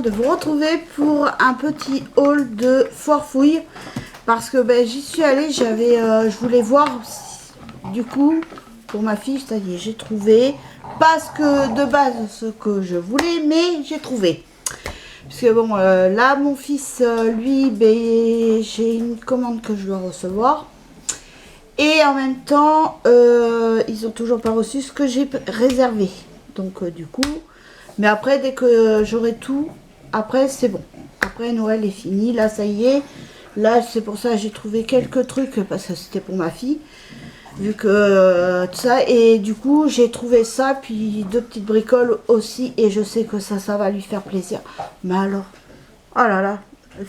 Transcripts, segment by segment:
de vous retrouver pour un petit haul de Foire Fouille. Parce que j'y suis allée, je voulais voir du coup pour ma fille, c'est-à-dire j'ai trouvé pas ce que de base ce que je voulais, mais j'ai trouvé. Parce que bon, là mon fils, lui, j'ai une commande que je dois recevoir. Et en même temps, ils ont toujours pas reçu ce que j'ai réservé. Donc du coup, mais après dès que j'aurai tout, après c'est bon. Après Noël est fini, là ça y est. Là c'est pour ça que j'ai trouvé quelques trucs parce que c'était pour ma fille. Vu que tout ça, et du coup j'ai trouvé ça, puis deux petites bricoles aussi, et je sais que ça va lui faire plaisir. Mais alors, oh là là,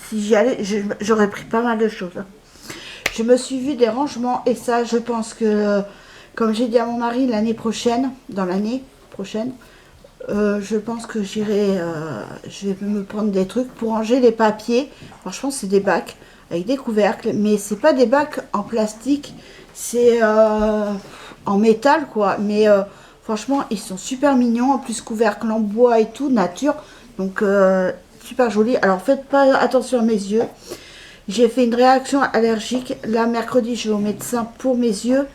si j'y allais, j'aurais pris pas mal de choses. Je me suis vu des rangements, et ça je pense que, comme j'ai dit à mon mari, l'année prochaine, dans l'année prochaine, je pense que je vais me prendre des trucs pour ranger les papiers. Franchement c'est des bacs avec des couvercles, mais c'est pas des bacs en plastique, c'est en métal quoi, mais franchement ils sont super mignons, en plus couvercle en bois et tout, nature, donc super joli. Alors faites pas attention à mes yeux, j'ai fait une réaction allergique, là mercredi je vais au médecin pour mes yeux,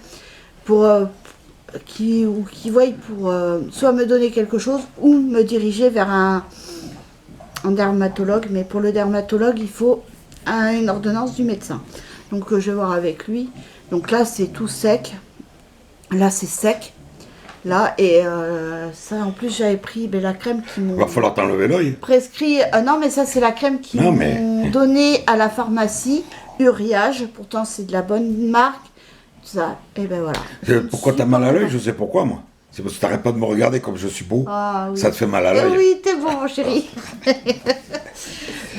pour qui voient pour soit me donner quelque chose ou me diriger vers un dermatologue, mais pour le dermatologue il faut une ordonnance du médecin, donc je vais voir avec lui. Donc là c'est tout sec, là c'est sec, là, et ça en plus j'avais pris la crème qui m'ont... Va falloir t'enlever l'œil. Prescrit, non mais ça c'est la crème qui m'ont donné à la pharmacie, Uriage, pourtant c'est de la bonne marque, ça, et ben voilà. Pourquoi t'as mal à l'œil? Je sais pourquoi moi. C'est parce que t'arrêtes pas de me regarder comme je suis beau. Ah, oui. Ça te fait mal à l'œil. Oui, t'es beau mon chéri.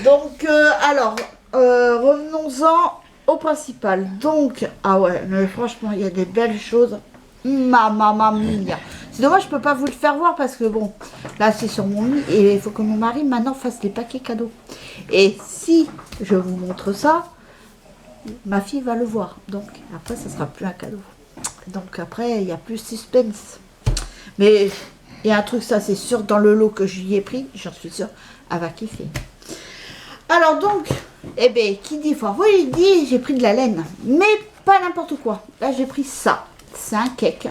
Donc alors, revenons-en au principal. Donc, ah ouais, mais franchement, il y a des belles choses. Mamma mia. C'est dommage, je peux pas vous le faire voir parce que bon, là c'est sur mon lit et il faut que mon mari maintenant fasse les paquets cadeaux. Et si je vous montre ça, ma fille va le voir. Donc après, ça sera plus un cadeau. Donc après, il y a plus suspense. Mais il y a un truc, ça c'est sûr, dans le lot que j'y ai pris, j'en suis sûre, elle va kiffer. Alors donc, eh ben, qui dit foire, oui, il dit j'ai pris de la laine, mais pas n'importe quoi. Là j'ai pris ça, c'est un cake.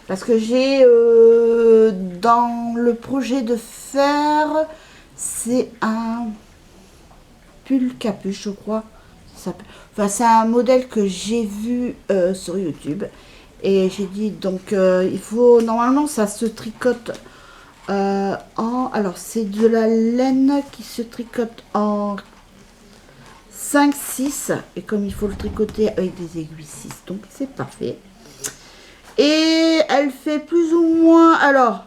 Parce que j'ai dans le projet de faire, c'est un pull capuche, je crois. Enfin, c'est un modèle que j'ai vu sur YouTube. Et j'ai dit, donc il faut, normalement ça se tricote alors c'est de la laine qui se tricote en 5-6. Et comme il faut le tricoter avec des aiguilles 6, donc c'est parfait. Et elle fait plus ou moins, alors,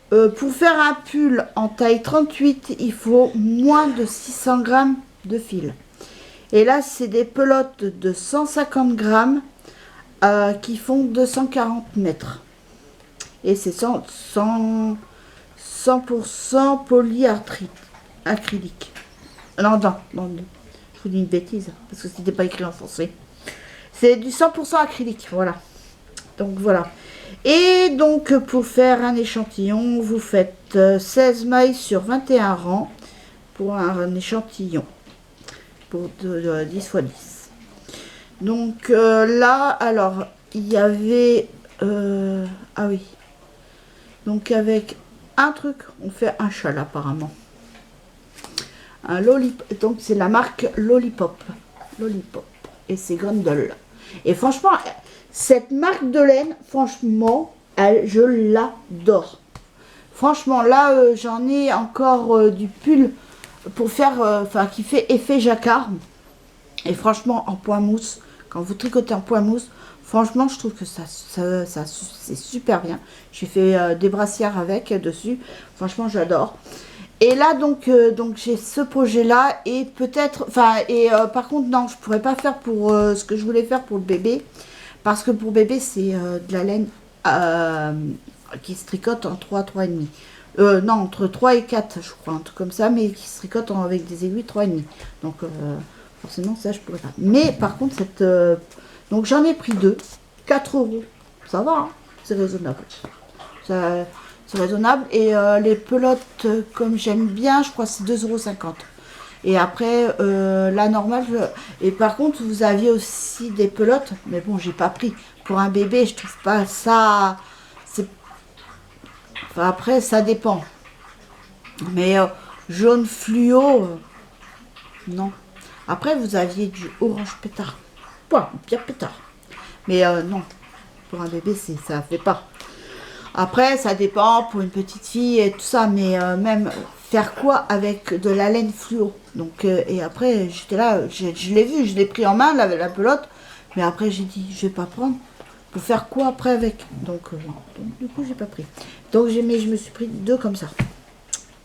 pour faire un pull en taille 38, il faut moins de 600 grammes de fil. Et là, c'est des pelotes de 150 grammes qui font 240 mètres. Et c'est 100% polyacrylique. Non, je vous dis une bêtise, parce que c'était pas écrit en français. C'est du 100% acrylique, voilà. Donc voilà. Et donc pour faire un échantillon, vous faites 16 mailles sur 21 rangs pour un échantillon. Pour 10 x 10. Donc là, alors, il y avait... ah oui. Donc avec un truc, on fait un châle apparemment. Un lollipop. Donc c'est la marque Lollipop. Lollipop. Et c'est Gondol. Et franchement, cette marque de laine, franchement, je l'adore. Franchement, là, j'en ai encore du pull pour faire, enfin, qui fait effet jacquard. Et franchement, en point mousse, quand vous tricotez en point mousse, franchement, je trouve que ça c'est super bien. J'ai fait des brassières avec dessus. Franchement, j'adore. Et là, donc j'ai ce projet-là. Et peut-être, enfin, par contre, non, je pourrais pas faire pour ce que je voulais faire pour le bébé. Parce que pour bébé, c'est de la laine qui se tricote en 3,5. Non, entre 3 et 4, je crois, un truc comme ça, mais qui se tricote avec des aiguilles 3,5. Donc, forcément, ça, je pourrais pas. Mais, par contre, donc, j'en ai pris 2, 4 €. Ça va, hein, c'est raisonnable. c'est raisonnable. Et les pelotes, comme j'aime bien, je crois que c'est 2,50 €. Et après, la normale, et par contre, vous aviez aussi des pelotes, mais bon, j'ai pas pris. Pour un bébé, je trouve pas ça. Enfin, après, ça dépend. Mais jaune fluo, non. Après, vous aviez du orange pétard. Pas bien pétard. Mais non, pour un bébé, ça fait pas. Après, ça dépend pour une petite fille et tout ça, mais même faire quoi avec de la laine fluo. Donc, et après, j'étais là, je l'ai vu, je l'ai pris en main, la pelote, mais après, j'ai dit, je vais pas prendre. Pour faire quoi après avec, donc du coup, j'ai pas pris. Donc, je me suis pris 2 comme ça.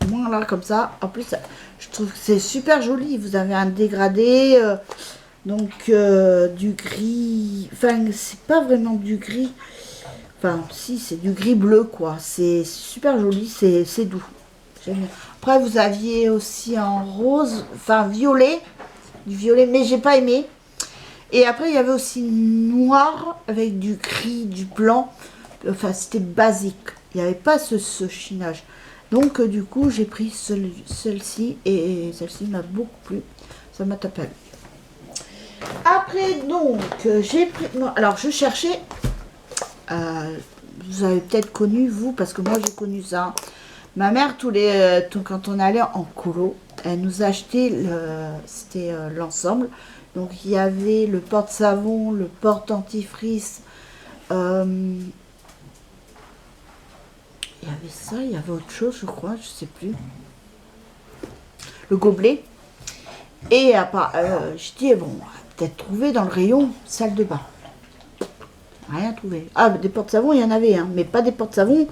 Voilà, comme ça. En plus, je trouve que c'est super joli. Vous avez un dégradé, donc du gris. Enfin, c'est pas vraiment du gris. Enfin, si, c'est du gris bleu, quoi. C'est super joli, c'est doux. J'aime bien. Après, vous aviez aussi en rose, enfin violet, du violet, mais j'ai pas aimé. Et après, il y avait aussi noir avec du gris, du blanc. Enfin, c'était basique. Il n'y avait pas ce chinage. Donc, du coup, j'ai pris celle-ci. Et celle-ci m'a beaucoup plu. Ça m'a tapé à l'œil. Après, donc, j'ai pris... Non, alors, je cherchais... vous avez peut-être connu, vous, parce que moi, j'ai connu ça. Ma mère, quand on allait en colo, elle nous achetait c'était l'ensemble. Donc, il y avait le porte-savon, le porte-dentifrice. Il y avait ça, il y avait autre chose, je crois, je sais plus. Le gobelet. Et je dis, bon, on va peut-être trouver dans le rayon salle de bain. Rien trouvé. Ah, des porte-savon, il y en avait, hein, mais pas des porte-savon.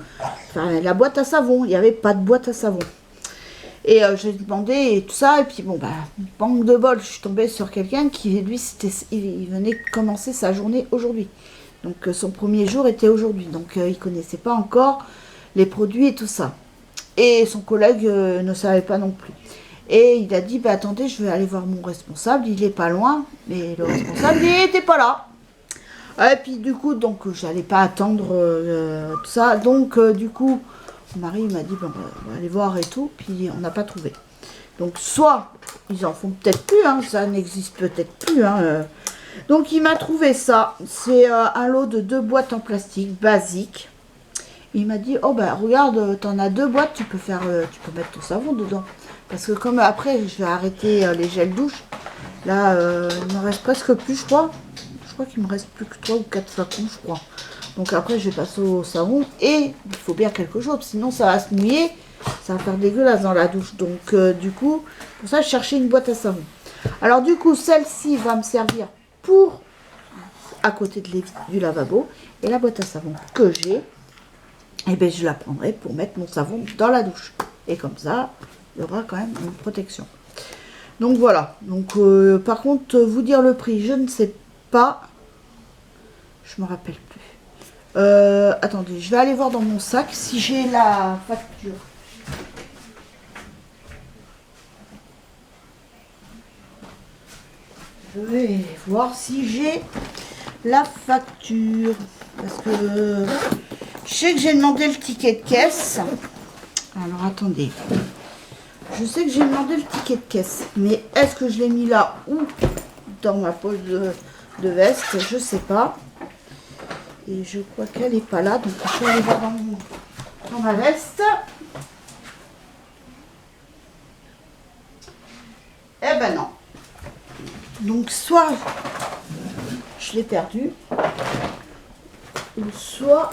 Enfin, la boîte à savon, il n'y avait pas de boîte à savon. Et j'ai demandé et tout ça, et puis bon, manque de bol, je suis tombée sur quelqu'un qui, lui, il venait de commencer sa journée aujourd'hui. Donc son premier jour était aujourd'hui, donc il ne connaissait pas encore les produits et tout ça. Et son collègue ne savait pas non plus. Et il a dit, attendez, je vais aller voir mon responsable, il est pas loin, mais le responsable, il n'était pas là. Et puis du coup, donc j'allais pas attendre tout ça, donc du coup, mon mari m'a dit, bon, on va aller voir et tout, puis on n'a pas trouvé. Donc soit, ils en font peut-être plus, hein, ça n'existe peut-être plus. Hein, Donc il m'a trouvé ça, c'est un lot de 2 boîtes en plastique, basique. Il m'a dit, oh regarde, t'en as 2 boîtes, tu peux mettre ton savon dedans. Parce que comme après, je vais arrêter les gels douche, là, il me reste presque plus, je crois. Je crois qu'il me reste plus que 3 ou 4 flacons, je crois. Donc après, je vais passer au savon et il faut bien quelque chose, sinon ça va se mouiller, ça va faire dégueulasse dans la douche. Donc du coup, pour ça, je cherchais une boîte à savon. Alors du coup, celle-ci va me servir pour à côté du lavabo, et la boîte à savon que j'ai, et je la prendrai pour mettre mon savon dans la douche. Et comme ça, il y aura quand même une protection. Donc voilà. Donc par contre, vous dire le prix, je ne sais pas. Je me rappelle plus. Attendez, je vais aller voir dans mon sac si j'ai la facture. Je vais voir si j'ai la facture. Parce que je sais que j'ai demandé le ticket de caisse. Alors attendez. Je sais que j'ai demandé le ticket de caisse. Mais est-ce que je l'ai mis là ou dans ma poche de veste? Je sais pas. Et je crois qu'elle n'est pas là. Donc je vais aller voir dans ma veste. Eh ben non. Donc soit je l'ai perdu, ou soit...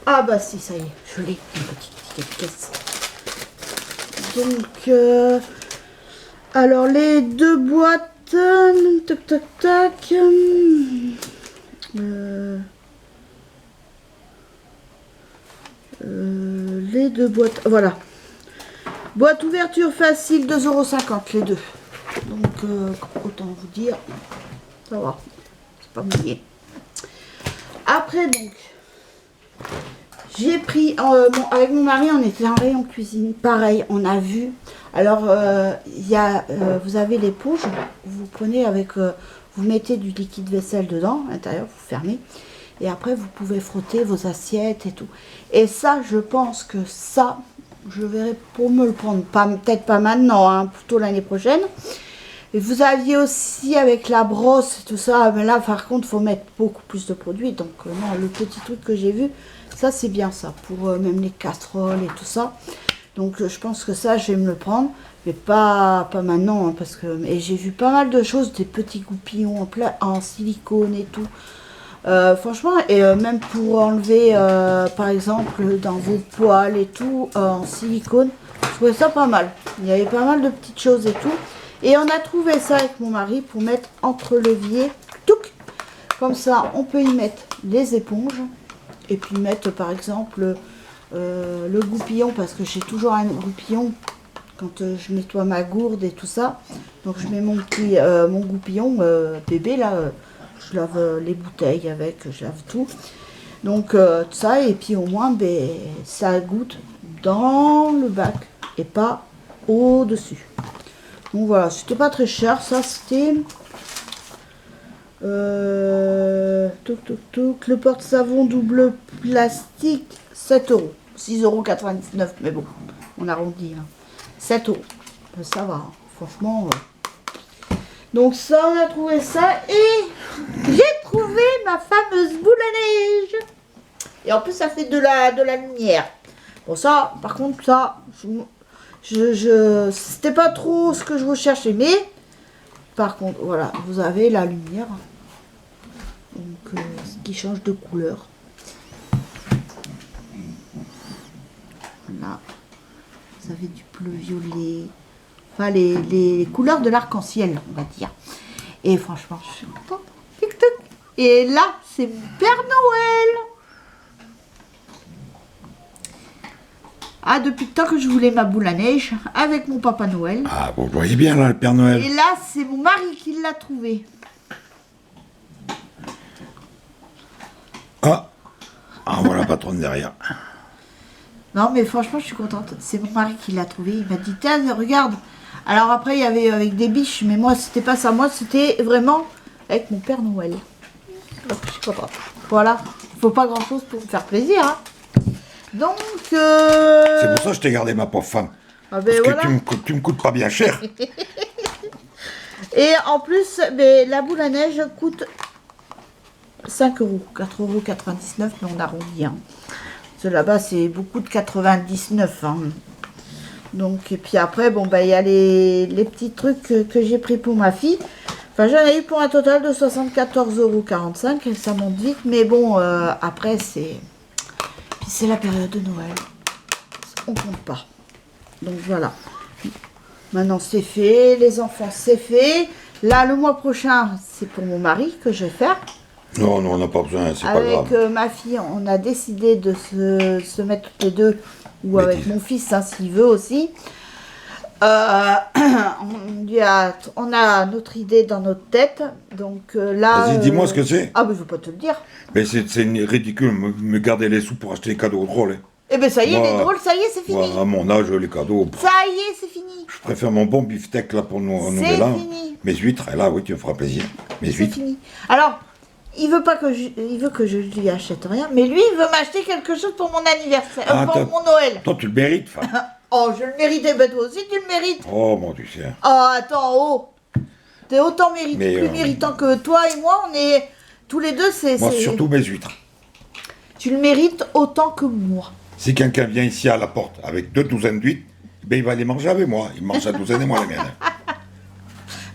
Ah bah si, ça y est, je l'ai, une petite ticket de caisse. Donc, alors les 2 boîtes, tac tac tac, les 2 boîtes, voilà. Boîte ouverture facile, 2,50 € les 2. Donc, autant vous dire, ça va, c'est pas mouillé. Après, donc, j'ai pris, avec mon mari, on était en rayon cuisine, pareil, on a vu. Alors, vous avez l'éponge, vous prenez avec, vous mettez du liquide vaisselle dedans, à l'intérieur, vous fermez. Et après, vous pouvez frotter vos assiettes et tout. Et ça, je pense que ça, je verrai pour me le prendre. Peut-être pas maintenant, hein, plutôt l'année prochaine. Et vous aviez aussi avec la brosse et tout ça. Mais là, par contre, il faut mettre beaucoup plus de produits. Donc, non, le petit truc que j'ai vu, ça, c'est bien ça. Pour même les casseroles et tout ça. Donc, je pense que ça, je vais me le prendre. Mais pas maintenant. Hein, parce que et j'ai vu pas mal de choses. Des petits goupillons en silicone et tout. Franchement, et même pour enlever, par exemple, dans vos poils et tout, en silicone, je trouvais ça pas mal. Il y avait pas mal de petites choses et tout. Et on a trouvé ça avec mon mari pour mettre entre levier, touc, comme ça, on peut y mettre les éponges. Et puis mettre, par exemple, le goupillon, parce que j'ai toujours un goupillon quand je nettoie ma gourde et tout ça. Donc je mets mon goupillon bébé là. Je lave les bouteilles avec, je lave tout. Donc ça, et puis au moins, ben, ça goûte dans le bac et pas au-dessus. Donc voilà, c'était pas très cher, ça c'était... le porte-savon double plastique, 7 €. 6,99 €, mais bon, on arrondit. Hein. 7 €, ça va, hein. Franchement... Donc ça, on a trouvé ça et j'ai trouvé ma fameuse boule à neige. Et en plus, ça fait de la lumière. Bon ça, par contre, ça, c'était pas trop ce que je recherchais. Mais, par contre, voilà, vous avez la lumière. Donc, qui change de couleur. Là, vous avez du bleu violet. Enfin, les couleurs de l'arc-en-ciel, on va dire. Et franchement, je suis contente. Et là, c'est Père Noël. Ah, depuis le temps que je voulais ma boule à neige avec mon Papa Noël. Ah, vous voyez bien là, le Père Noël. Et là, c'est mon mari qui l'a trouvé. Ah, voilà la patronne derrière. Non, mais franchement, je suis contente. C'est mon mari qui l'a trouvé. Il m'a dit, tiens, regarde. Alors après, il y avait avec des biches, mais moi, c'était pas ça. Moi, c'était vraiment avec mon Père Noël. Donc, je suis contente. Voilà. Il faut pas grand-chose pour me faire plaisir. Hein. Donc... C'est pour ça que je t'ai gardé ma pauvre femme. Ah ben, Parce voilà. que tu me coûtes pas bien cher. Et en plus, ben, la boule à neige coûte 5 €. 4,99 €, mais on arrondit. Hein. Là-bas, c'est beaucoup de 99. Hein. Donc, et puis après, bon, bah, il y a les petits trucs que j'ai pris pour ma fille. Enfin, j'en ai eu pour un total de 74,45 €. Et ça monte vite. Mais bon, après, c'est la période de Noël. On compte pas. Donc, voilà. Maintenant, c'est fait. Les enfants, c'est fait. Là, le mois prochain, c'est pour mon mari que je vais faire. Non, on n'a pas besoin, c'est pas grave. Avec ma fille, on a décidé de se mettre toutes les deux, ou avec mon fils, hein, s'il veut aussi. On a notre idée dans notre tête, donc là... Vas-y, dis-moi ce que c'est. Ah, mais je ne veux pas te le dire. Mais c'est ridicule, me garder les sous pour acheter des cadeaux drôles. Hein. Eh ben ça y est, Moi, les drôles, ça y est, c'est fini. Moi, à mon âge, les cadeaux... Ça y est, c'est fini. Je préfère mon bon beefsteak là pour nous C'est là. fini. Mes huîtres, là, oui, tu me feras plaisir. Mes C'est huîtres. fini. Alors... Il veut que je lui achète rien, mais lui, il veut m'acheter quelque chose pour mon anniversaire, pour mon Noël. Toi, tu le mérites, femme. Oh, je le méritais, ben toi aussi, tu le mérites. Oh, mon Dieu, c'est... Oh, attends, oh. T'es autant plus méritant que toi et moi, on est... Tous les deux, c'est... Moi, surtout mes huîtres. Tu le mérites autant que moi. Si quelqu'un vient ici à la porte avec 2 douzaines d'huîtres, ben il va les manger avec moi. Il mange sa douzaine et moi les miennes.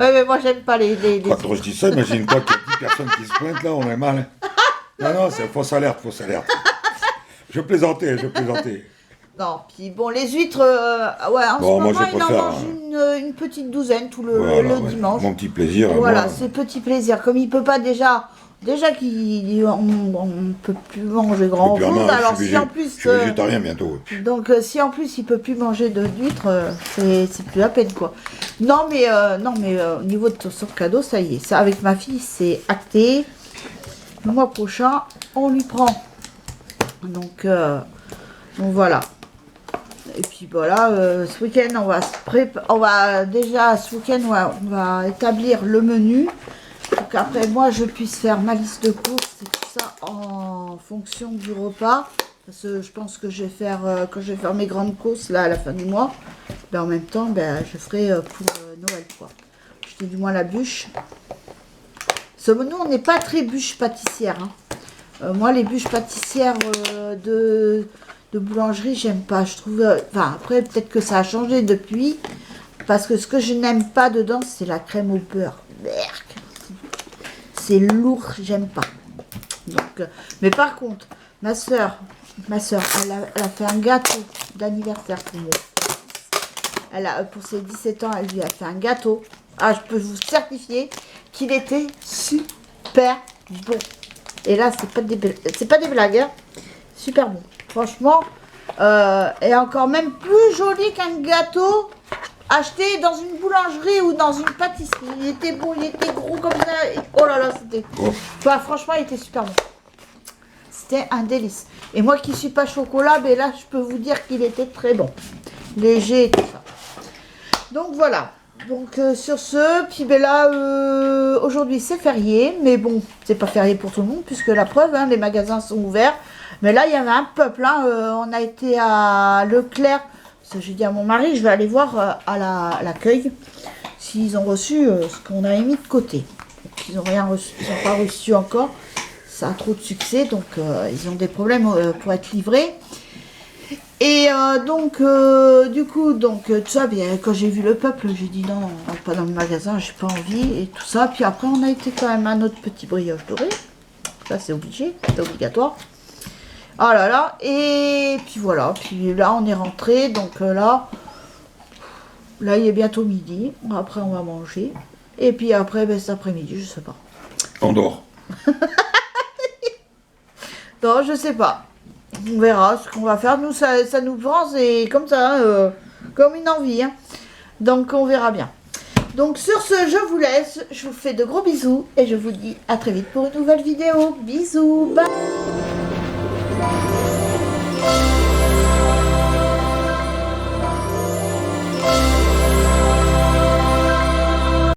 Ouais, mais moi, j'aime pas les... Quand je dis ça, imagine-toi qu'il y a 10 personnes qui se pointent là, on est mal. Non, c'est fausse alerte. Je plaisantais. Non, puis bon, les huîtres, ouais, en ce moment, il en mange une petite douzaine tout le dimanche. Mon petit plaisir. Voilà, moi. c'est petit plaisir. Comme il peut pas déjà qu'on peut plus manger grand chose, alors si en plus... Je suis végétarien bientôt. Donc si en plus il peut plus manger d'huîtres, c'est plus la peine quoi. Non mais au niveau de son cadeau, ça y est. Ça avec ma fille, c'est acté. Le mois prochain, on lui prend. Donc voilà. Et puis voilà, ce week-end, on va établir le menu. Pour qu'après moi je puisse faire ma liste de courses et tout ça en fonction du repas. Parce que je pense que je vais faire, quand je vais faire mes grandes courses là à la fin du mois, ben, en même temps, ben, je ferai pour Noël, quoi. J'étais du moins la bûche. Nous, on n'est pas très bûche pâtissière. Hein. Moi, les bûches pâtissières de boulangerie, j'aime pas. Je trouve. Enfin, après, peut-être que ça a changé depuis. Parce que ce que je n'aime pas dedans, c'est la crème au beurre. C'est lourd, j'aime pas. Donc, mais par contre, ma soeur, elle a fait un gâteau d'anniversaire pour moi. Pour ses 17 ans, elle lui a fait un gâteau. Ah, je peux vous certifier qu'il était super bon. Et là, c'est pas des blagues, hein. Super bon. Franchement, et encore même plus joli qu'un gâteau acheté dans une boulangerie ou dans une pâtisserie. Il était bon, il était gros comme ça. Et, oh là là, c'était... Enfin, franchement, il était super bon. C'était un délice. Et moi qui suis pas chocolat, ben là, je peux vous dire qu'il était très bon. Léger et tout ça. Donc voilà. Donc sur ce, puis ben là, aujourd'hui c'est férié. Mais bon, c'est pas férié pour tout le monde, puisque la preuve, hein, les magasins sont ouverts. Mais là, il y avait un peuple. Hein, on a été à Leclerc. J'ai dit à mon mari, je vais aller voir à l'accueil s'ils ont reçu ce qu'on avait mis de côté. Donc, ils n'ont rien reçu, ils n'ont pas reçu encore. Ça a trop de succès, donc ils ont des problèmes pour être livrés. Et donc, du coup, tout ça, bien, quand j'ai vu le peuple, j'ai dit non, on rentre pas dans le magasin, j'ai pas envie, et tout ça. Puis après, on a été quand même à notre petit brioche doré. Ça, c'est obligé, c'est obligatoire. Oh là là, et puis voilà, puis là on est rentré, donc là il est bientôt midi, après on va manger, et puis après ben, cet après-midi, je sais pas. On dort. Non, je sais pas, on verra ce qu'on va faire, nous ça nous prend, c'est comme ça, comme une envie, hein. Donc on verra bien. Donc sur ce, je vous laisse, je vous fais de gros bisous, et je vous dis à très vite pour une nouvelle vidéo, bisous, bye.